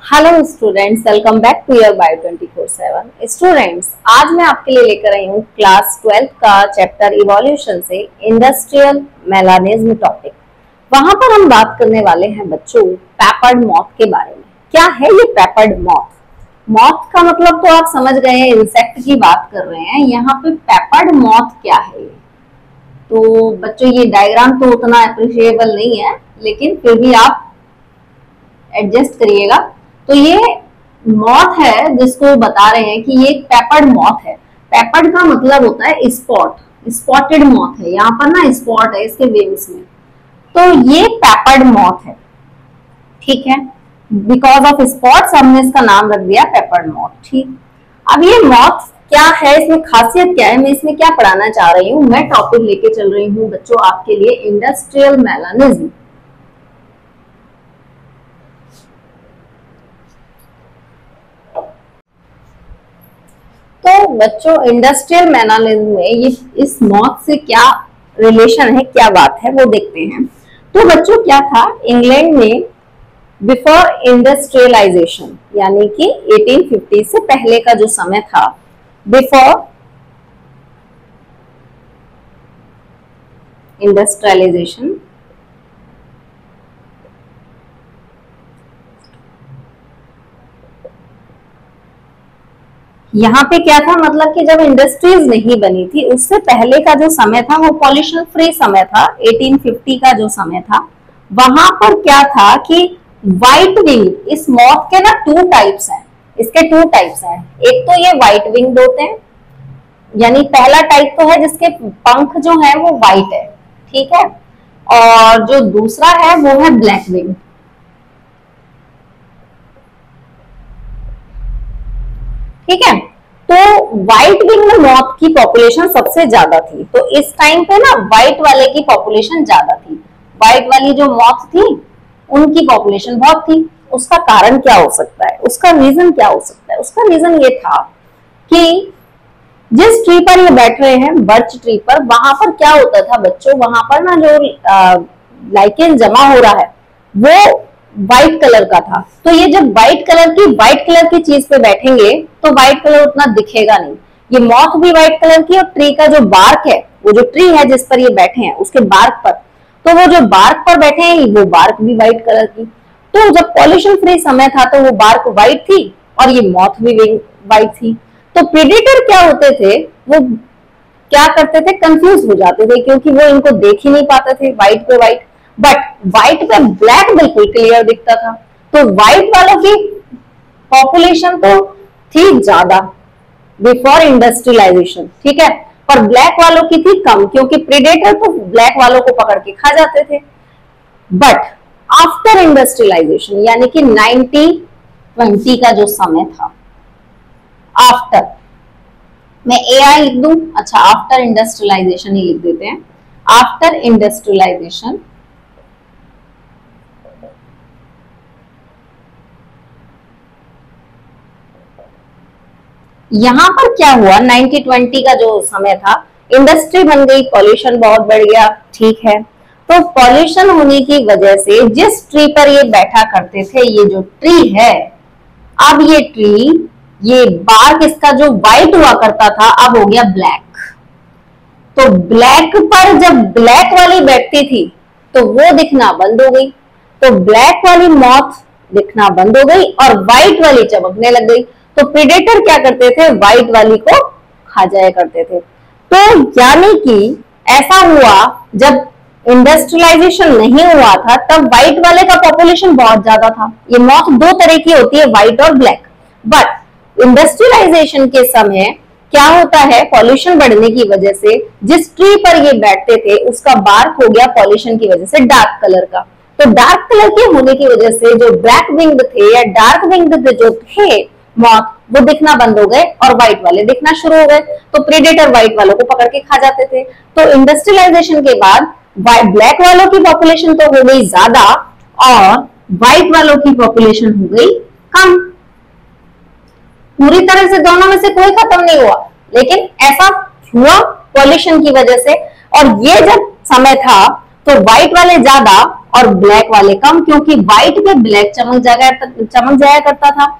Hello students, welcome back to your bio 24/7। Students, आज मैं आपके लिए लेकर आई हूँ क्लास 12 का चैप्टर इवोल्यूशन से इंडस्ट्रियल मेलानिज्म टॉपिक। वहां पर हम बात करने वाले हैं बच्चों पेपर्ड मॉथ के बारे में। क्या है ये पेपर्ड मॉथ? मॉथ का मतलब तो आप समझ गए हैं, इंसेक्ट की बात कर रहे हैं। यहाँ पे पेपर्ड मॉथ क्या है? तो बच्चों ये डायग्राम तो उतना अप्रिशिएबल नहीं है, लेकिन फिर भी आप एडजस्ट करिएगा। तो ये मॉथ है जिसको बता रहे हैं कि ये एक पेपर्ड मॉथ है। पेपर्ड का मतलब होता है स्पॉट, स्पॉटेड मॉथ है। यहाँ पर ना स्पॉट है इसके विंग्स में, तो ये पेपर्ड मॉथ है। ठीक है, बिकॉज ऑफ स्पॉट्स हमने इसका नाम रख दिया पेपर्ड मॉथ। ठीक, अब ये मॉथ क्या है, इसमें खासियत क्या है, मैं इसमें क्या पढ़ाना चाह रही हूँ, मैं टॉपिक लेके चल रही हूँ बच्चों आपके लिए इंडस्ट्रियल मेलानिज्म। तो बच्चों इंडस्ट्रियल मेलानिज्म में ये इस मॉथ से क्या रिलेशन है, क्या बात है, वो देखते हैं। तो बच्चों क्या था, इंग्लैंड में बिफोर इंडस्ट्रियलाइजेशन यानी कि 1850 से पहले का जो समय था, बिफोर इंडस्ट्रियलाइजेशन, यहाँ पे क्या था, मतलब कि जब इंडस्ट्रीज नहीं बनी थी उससे पहले का जो समय था वो पॉल्यूशन फ्री समय था। 1850 का जो समय था, वहां पर क्या था कि व्हाइट विंग, इस मॉथ के ना टू टाइप्स हैं, इसके टू टाइप्स हैं। एक तो ये व्हाइट विंग होते हैं, यानी पहला टाइप तो है जिसके पंख जो है वो व्हाइट है, ठीक है, और जो दूसरा है वो है ब्लैक विंग। ठीक है, तो व्हाइट विंग मॉथ की पॉपुलेशन सबसे ज्यादा थी। तो इस टाइम पे ना व्हाइट वाले की पॉपुलेशन ज्यादा थी। व्हाइट वाली जो मॉथ थी उनकी पॉपुलेशन बहुत थी। उसका कारण क्या हो सकता है, उसका रीजन क्या हो सकता है? उसका रीजन ये था कि जिस ट्री पर ये बैठ रहे हैं, बर्च ट्री पर, वहां पर क्या होता था बच्चों, वहां पर ना जो लाइकेन जमा हो रहा है वो व्हाइट कलर का था। तो ये जब व्हाइट कलर की चीज पे बैठेंगे तो व्हाइट कलर उतना दिखेगा नहीं। ये मॉथ भी व्हाइट कलर की, और ट्री का जो बार्क है, वो जो ट्री है जिस पर ये बैठे हैं उसके बार्क पर, तो वो जो बार्क पर बैठे हैं वो बार्क भी व्हाइट कलर की। तो जब पॉल्यूशन फ्री समय था तो वो बार्क व्हाइट थी और ये मॉथ भी व्हाइट थी। तो प्रेडेटर क्या होते थे, वो क्या करते थे, कंफ्यूज हो जाते थे, क्योंकि वो इनको देख ही नहीं पाते थे व्हाइट पे व्हाइट, बट व्हाइट पे ब्लैक बिल्कुल क्लियर दिखता था। तो व्हाइट वालों की पॉपुलेशन तो थी ज्यादा बिफोर इंडस्ट्रियलाइजेशन, ठीक है, पर ब्लैक वालों की थी कम, क्योंकि प्रेडेटर तो ब्लैक वालों को पकड़ के खा जाते थे। बट आफ्टर इंडस्ट्रियलाइजेशन यानी कि 1920 का जो समय था, आफ्टर, मैं एआई लिख दूं, अच्छा आफ्टर इंडस्ट्रियलाइजेशन ही लिख देते हैं। आफ्टर इंडस्ट्रियलाइजेशन यहां पर क्या हुआ, 1920 का जो समय था, इंडस्ट्री बन गई, पॉल्यूशन बहुत बढ़ गया, ठीक है। तो पॉल्यूशन होने की वजह से जिस ट्री पर ये बैठा करते थे, ये जो ट्री है, अब ये ट्री, ये बार्क इसका जो व्हाइट हुआ करता था अब हो गया ब्लैक। तो ब्लैक पर जब ब्लैक वाली बैठती थी तो वो दिखना बंद हो गई, तो ब्लैक वाली मॉथ दिखना बंद हो गई और व्हाइट वाली चमकने लग गई। तो प्रेडेटर क्या करते थे, व्हाइट वाली को खा जाया करते थे। तो यानी कि ऐसा हुआ, जब इंडस्ट्रियलाइजेशन नहीं हुआ था तब व्हाइट वाले का पॉपुलेशन बहुत ज्यादा था। ये मॉथ दो तरह की होती है, व्हाइट और ब्लैक। बट इंडस्ट्रियलाइजेशन के समय क्या होता है, पॉल्यूशन बढ़ने की वजह से जिस ट्री पर ये बैठते थे उसका बार्क हो गया पॉल्यूशन की वजह से डार्क कलर का। तो डार्क कलर के होने की वजह से जो ब्लैक विंग्ड थे या डार्क विंग्ड जो थे मॉथ, वो दिखना बंद हो गए और व्हाइट वाले दिखना शुरू हो गए। तो प्रेडेटर व्हाइट वालों को पकड़ के खा जाते थे। तो इंडस्ट्रियलाइजेशन के बाद ब्लैक वालों की पॉपुलेशन तो हो गई ज्यादा और व्हाइट वालों की पॉपुलेशन हो गई कम। पूरी तरह से दोनों में से कोई खत्म नहीं हुआ, लेकिन ऐसा हुआ पॉल्यूशन की वजह से। और ये जब समय था तो व्हाइट वाले ज्यादा और ब्लैक वाले कम, क्योंकि व्हाइट पे ब्लैक चमक जाया करता था।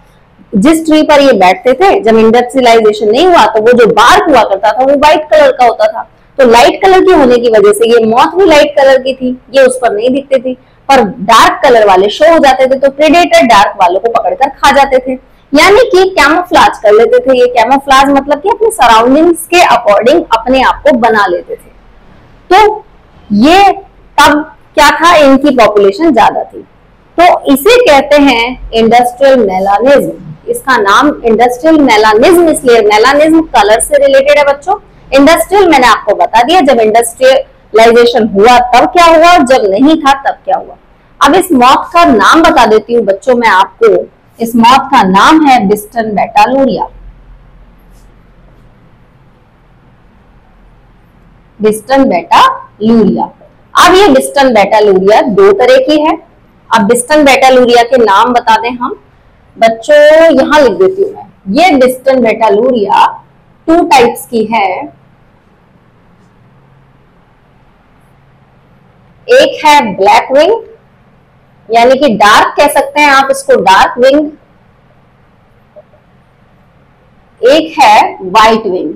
जिस ट्री पर ये बैठते थे जब इंडस्ट्रियलाइजेशन नहीं हुआ तो वो जो बार्क हुआ करता था वो व्हाइट कलर का होता था। तो लाइट कलर की होने की वजह से ये मॉथ भी लाइट कलर की थी, ये उस पर नहीं दिखते थे। पर डार्क कलर वाले शो हो जाते थे तो प्रेडेटर डार्क वालों को पकड़कर खा जाते थे, यानी कि कैमोफ्लाज कर लेते थे। ये कैमोफ्लाज मतलब कि अपने सराउंडिंग्स के अकॉर्डिंग अपने आप को बना लेते थे। तो ये तब क्या था, इनकी पॉपुलेशन ज्यादा थी। तो इसे कहते हैं इंडस्ट्रियल मेलानिज्म। इसका नाम इंडस्ट्रियल मेलानिज्म इसलिए, मेलानिज्म कलर से रिलेटेड है बच्चों। इंडस्ट्रियल मैंने आपको बता दिया, जब इंडस्ट्रियलाइजेशन हुआ तब क्या हुआ, जब नहीं था तब क्या हुआ। अब इस मॉथ का नाम बता देती हूँ बच्चों मैं आपको। इस मॉथ का नाम है बिस्टन बेटालूरिया। बिस्टन बेटालूरिया। अब ये बिस्टन बेटालूरिया दो तरह की है। अब बिस्टन बेटालूरिया के नाम बता दें हम बच्चों, यहां लिख देती हूं मैं। ये बिस्टन बेटालूरिया 2 टाइप्स की है। एक है ब्लैक विंग, यानी कि डार्क कह सकते हैं आप इसको, डार्क विंग। एक है व्हाइट विंग।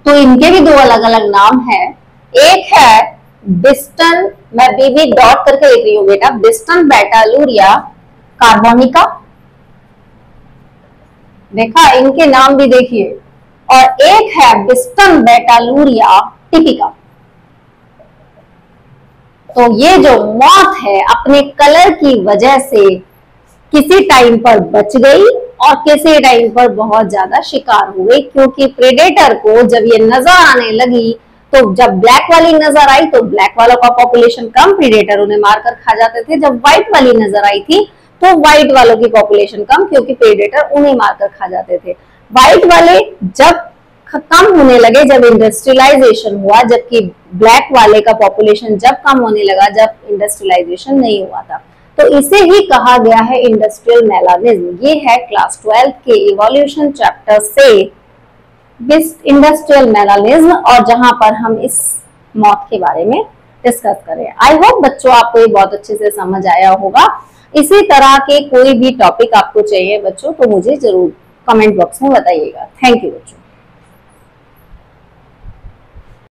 तो इनके भी 2 अलग अलग नाम है। एक है बिस्टन, मैं बीबी डॉट करके लिख रही हूँ बेटा, बिस्टन बेटालूरिया कार्बोनिका। देखा, इनके नाम भी देखिए। और एक है बिस्टन बेटालूरिया टिपिका। तो ये जो मॉथ है अपने कलर की वजह से किसी टाइम पर बच गई और किसी टाइम पर बहुत ज्यादा शिकार हो गई, क्योंकि प्रेडेटर को जब ये नजर आने लगी तो जब ब्लैक वाली नजर आई तो ब्लैक वालों का पॉपुलेशन कम, प्रेडेटर उन्हें मारकर खा जाते थे। जब व्हाइट वाली नजर आई थी तो व्हाइट वालों की पॉपुलेशन कम, क्योंकि प्रेडेटर उन्हें मारकर खा जाते थे। व्हाइट वाले जब कम होने लगे जब इंडस्ट्रियलाइजेशन हुआ, जबकि ब्लैक वाले का पॉपुलेशन जब कम होने लगा जब इंडस्ट्रियलाइजेशन नहीं हुआ था। तो इसे ही कहा गया है इंडस्ट्रियल मेलानिज्म। ये है क्लास 12 के इवोल्यूशन चैप्टर से इंडस्ट्रियल मेलानिज्म, और जहां पर हम इस मॉथ के बारे में डिस्कस करें। आई होप बच्चों आपको ये बहुत अच्छे से समझ आया होगा। इसी तरह के कोई भी टॉपिक आपको चाहिए बच्चों तो मुझे जरूर कमेंट बॉक्स में बताइएगा। थैंक यू बच्चों।